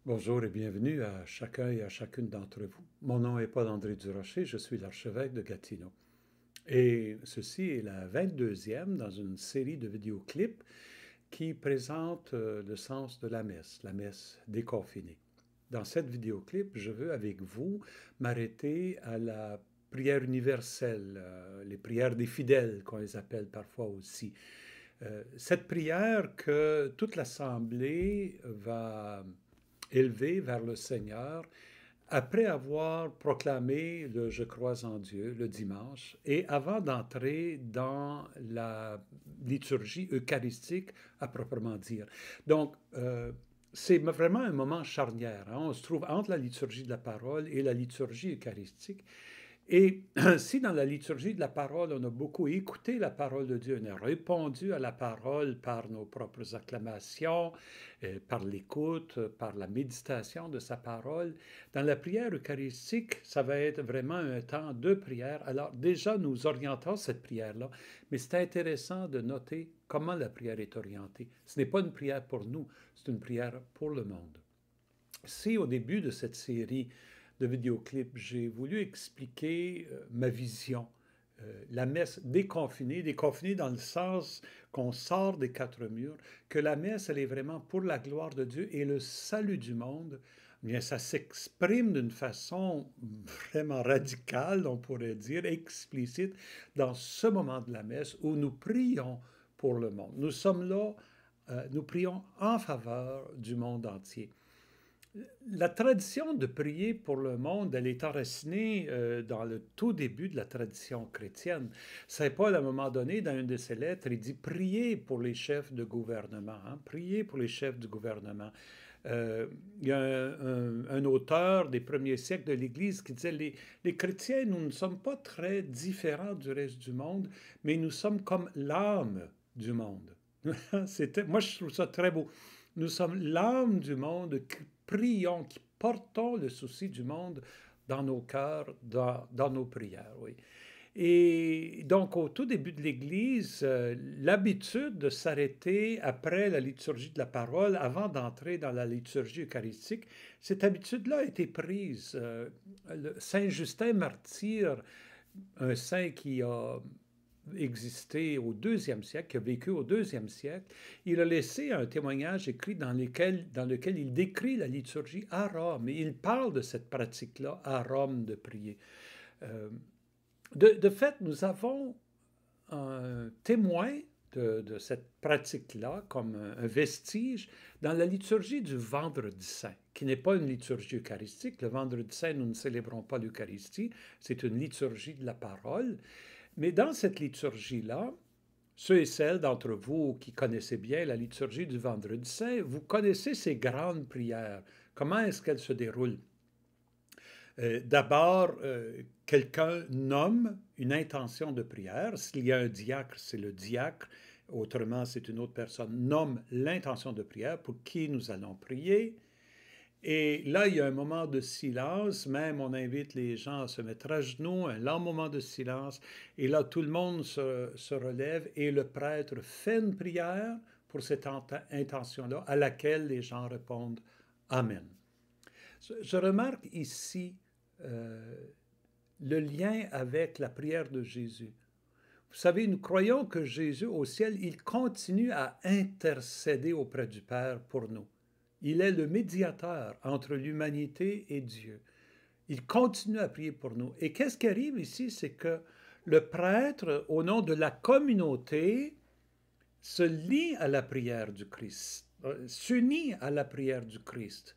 Bonjour et bienvenue à chacun et à chacune d'entre vous. Mon nom est Paul-André Durocher, je suis l'archevêque de Gatineau. Et ceci est la 22e dans une série de vidéoclips qui présente le sens de la messe déconfinée. Dans cette vidéoclip, je veux avec vous m'arrêter à la prière universelle, les prières des fidèles qu'on les appelle parfois aussi. Cette prière que toute l'Assemblée va élevé vers le Seigneur après avoir proclamé le Je crois en Dieu le dimanche et avant d'entrer dans la liturgie eucharistique à proprement dire. Donc, c'est vraiment un moment charnière, hein. On se trouve entre la liturgie de la parole et la liturgie eucharistique. Et si dans la liturgie de la parole, on a beaucoup écouté la parole de Dieu, on a répondu à la parole par nos propres acclamations, par l'écoute, par la méditation de sa parole, dans la prière eucharistique, ça va être vraiment un temps de prière. Alors déjà, nous orientons cette prière-là, mais c'est intéressant de noter comment la prière est orientée. Ce n'est pas une prière pour nous, c'est une prière pour le monde. Si au début de cette série de vidéoclips, j'ai voulu expliquer ma vision, la messe déconfinée, déconfinée dans le sens qu'on sort des quatre murs, que la messe, elle est vraiment pour la gloire de Dieu et le salut du monde. Eh bien, ça s'exprime d'une façon vraiment radicale, on pourrait dire, explicite, dans ce moment de la messe où nous prions pour le monde. Nous sommes là, nous prions en faveur du monde entier. La tradition de prier pour le monde, elle est enracinée dans le tout début de la tradition chrétienne. Saint Paul, à un moment donné, dans une de ses lettres, il dit « Priez pour les chefs de gouvernement, hein, priez pour les chefs du gouvernement. » Il y a un auteur des premiers siècles de l'Église qui disait les chrétiens, nous ne sommes pas très différents du reste du monde, mais nous sommes comme l'âme du monde. Moi, je trouve ça très beau. Nous sommes l'âme du monde qui prions, qui portons le souci du monde dans nos cœurs, dans nos prières. Oui. Et donc, au tout début de l'Église, l'habitude de s'arrêter après la liturgie de la parole, avant d'entrer dans la liturgie eucharistique, cette habitude-là a été prise. Saint Justin martyr, un saint qui a existé au deuxième siècle, qui a vécu au deuxième siècle, il a laissé un témoignage écrit dans lequel il décrit la liturgie à Rome. Et il parle de cette pratique-là à Rome de prier. De fait, nous avons un témoin de cette pratique-là comme un vestige dans la liturgie du Vendredi Saint, qui n'est pas une liturgie eucharistique. Le Vendredi Saint, nous ne célébrons pas l'Eucharistie, c'est une liturgie de la parole. Mais dans cette liturgie-là, ceux et celles d'entre vous qui connaissez bien la liturgie du Vendredi Saint, vous connaissez ces grandes prières. Comment est-ce qu'elles se déroulent? D'abord, quelqu'un nomme une intention de prière. S'il y a un diacre, c'est le diacre. Autrement, c'est une autre personne nomme l'intention de prière pour qui nous allons prier. Et là, il y a un moment de silence. Même, on invite les gens à se mettre à genoux, un long moment de silence. Et là, tout le monde se relève et le prêtre fait une prière pour cette intention-là, à laquelle les gens répondent Amen. Je remarque ici le lien avec la prière de Jésus. Vous savez, nous croyons que Jésus, au ciel, il continue à intercéder auprès du Père pour nous. Il est le médiateur entre l'humanité et Dieu. Il continue à prier pour nous. Et qu'est-ce qui arrive ici? C'est que le prêtre, au nom de la communauté, se lie à la prière du Christ, s'unit à la prière du Christ.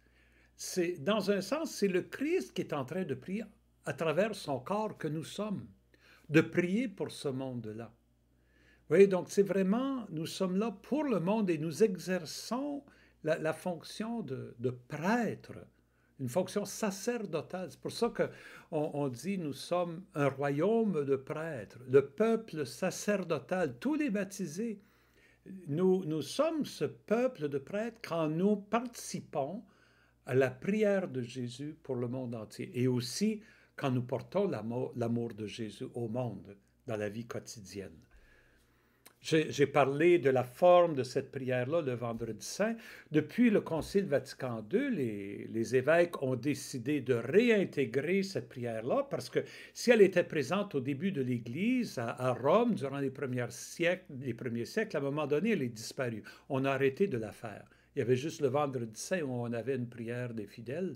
Dans un sens, c'est le Christ qui est en train de prier à travers son corps que nous sommes, de prier pour ce monde-là. Oui, donc c'est vraiment, nous sommes là pour le monde et nous exerçons la fonction de prêtre, une fonction sacerdotale. C'est pour ça qu'on dit nous sommes un royaume de prêtres, le peuple sacerdotal, tous les baptisés. Nous sommes ce peuple de prêtres quand nous participons à la prière de Jésus pour le monde entier et aussi quand nous portons l'amour de Jésus au monde dans la vie quotidienne. J'ai parlé de la forme de cette prière-là le vendredi saint. Depuis le Concile Vatican II, les évêques ont décidé de réintégrer cette prière-là parce que si elle était présente au début de l'Église à Rome durant les premiers siècles, à un moment donné, elle est disparue. On a arrêté de la faire. Il y avait juste le vendredi saint où on avait une prière des fidèles.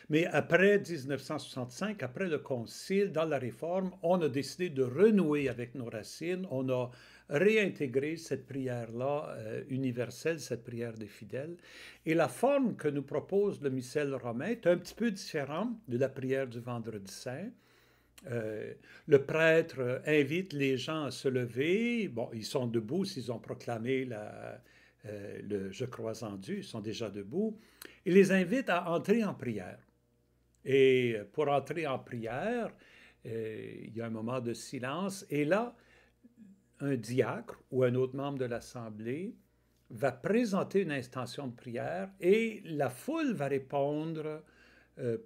Mais après 1965, après le Concile, dans la Réforme, on a décidé de renouer avec nos racines. On a réintégré cette prière-là universelle, cette prière des fidèles. Et la forme que nous propose le missel romain est un petit peu différente de la prière du Vendredi saint. Le prêtre invite les gens à se lever. Bon, ils sont debout s'ils ont proclamé le Je crois en Dieu, ils sont déjà debout. Il les invite à entrer en prière. Et pour entrer en prière, il y a un moment de silence. Et là, un diacre ou un autre membre de l'Assemblée va présenter une intention de prière et la foule va répondre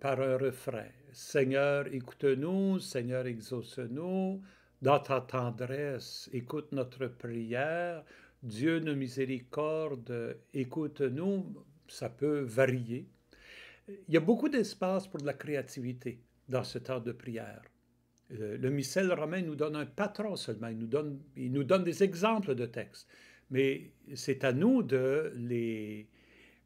par un refrain. Seigneur, écoute-nous, Seigneur, exauce-nous, dans ta tendresse, écoute notre prière, Dieu de miséricorde, écoute-nous. Ça peut varier. Il y a beaucoup d'espace pour de la créativité dans ce temps de prière. Le missel romain nous donne un patron seulement, il nous donne des exemples de textes, mais c'est à nous de les,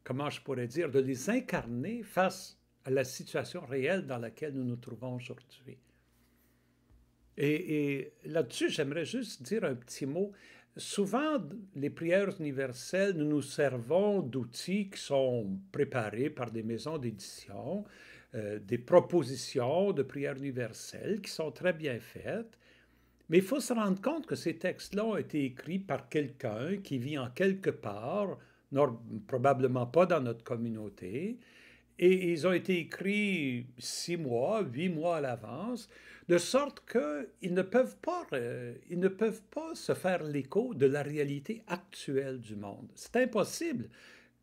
comment je pourrais dire, de les incarner face à la situation réelle dans laquelle nous nous trouvons aujourd'hui. Et là-dessus, j'aimerais juste dire un petit mot. Souvent, les prières universelles, nous nous servons d'outils qui sont préparés par des maisons d'édition, des propositions de prières universelles qui sont très bien faites. Mais il faut se rendre compte que ces textes-là ont été écrits par quelqu'un qui vit en quelque part, probablement pas dans notre communauté, et ils ont été écrits 6 mois, 8 mois à l'avance, de sorte qu'ils ne peuvent pas se faire l'écho de la réalité actuelle du monde. C'est impossible.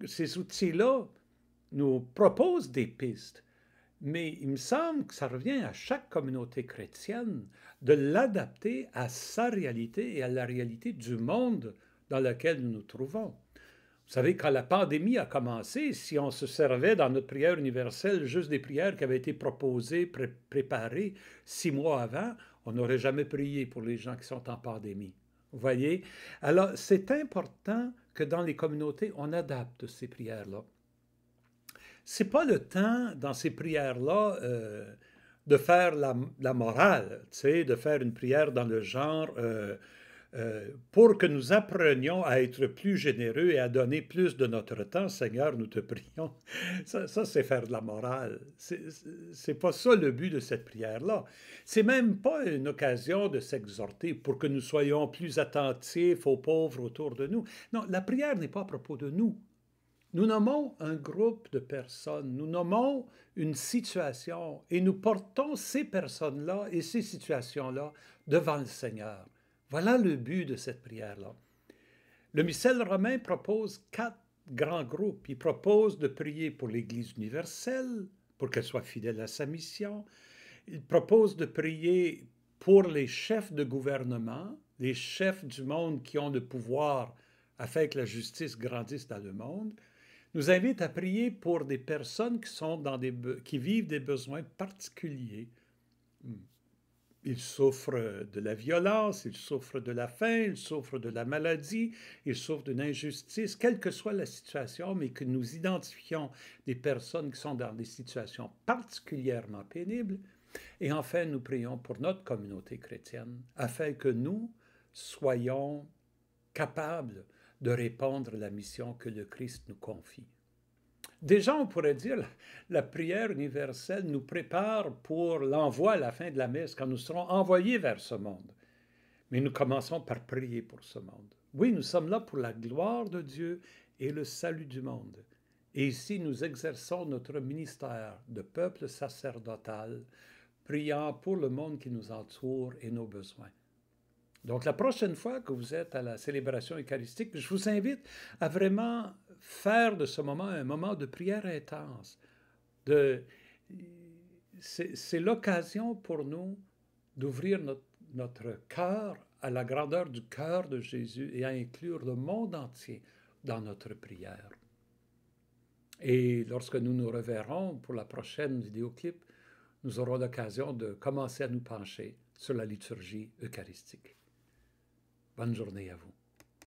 Ces outils-là nous proposent des pistes, mais il me semble que ça revient à chaque communauté chrétienne de l'adapter à sa réalité et à la réalité du monde dans lequel nous nous trouvons. Vous savez, quand la pandémie a commencé, si on se servait dans notre prière universelle juste des prières qui avaient été proposées, préparées 6 mois avant, on n'aurait jamais prié pour les gens qui sont en pandémie. Vous voyez? Alors, c'est important que dans les communautés, on adapte ces prières-là. C'est pas le temps, dans ces prières-là, de faire la morale, tu sais, de faire une prière dans le genre pour que nous apprenions à être plus généreux et à donner plus de notre temps, Seigneur, nous te prions. Ça c'est faire de la morale. C'est pas ça le but de cette prière-là. C'est même pas une occasion de s'exhorter pour que nous soyons plus attentifs aux pauvres autour de nous. Non, la prière n'est pas à propos de nous. Nous nommons un groupe de personnes, nous nommons une situation et nous portons ces personnes-là et ces situations-là devant le Seigneur. Voilà le but de cette prière-là. Le missel romain propose 4 grands groupes. Il propose de prier pour l'Église universelle, pour qu'elle soit fidèle à sa mission. Il propose de prier pour les chefs de gouvernement, les chefs du monde qui ont le pouvoir afin que la justice grandisse dans le monde. Nous invite à prier pour des personnes qui vivent des besoins particuliers. Ils souffrent de la violence, ils souffrent de la faim, ils souffrent de la maladie, ils souffrent d'une injustice, quelle que soit la situation, mais que nous identifions des personnes qui sont dans des situations particulièrement pénibles. Et enfin, nous prions pour notre communauté chrétienne, afin que nous soyons capables de répondre à la mission que le Christ nous confie. Déjà, on pourrait dire, la prière universelle nous prépare pour l'envoi à la fin de la messe, quand nous serons envoyés vers ce monde. Mais nous commençons par prier pour ce monde. Oui, nous sommes là pour la gloire de Dieu et le salut du monde. Et ici, nous exerçons notre ministère de peuple sacerdotal, priant pour le monde qui nous entoure et nos besoins. Donc, la prochaine fois que vous êtes à la célébration eucharistique, je vous invite à vraiment faire de ce moment un moment de prière intense. C'est l'occasion pour nous d'ouvrir notre cœur à la grandeur du cœur de Jésus et à inclure le monde entier dans notre prière. Et lorsque nous nous reverrons pour la prochaine vidéoclip, nous aurons l'occasion de commencer à nous pencher sur la liturgie eucharistique. Bonne journée à vous.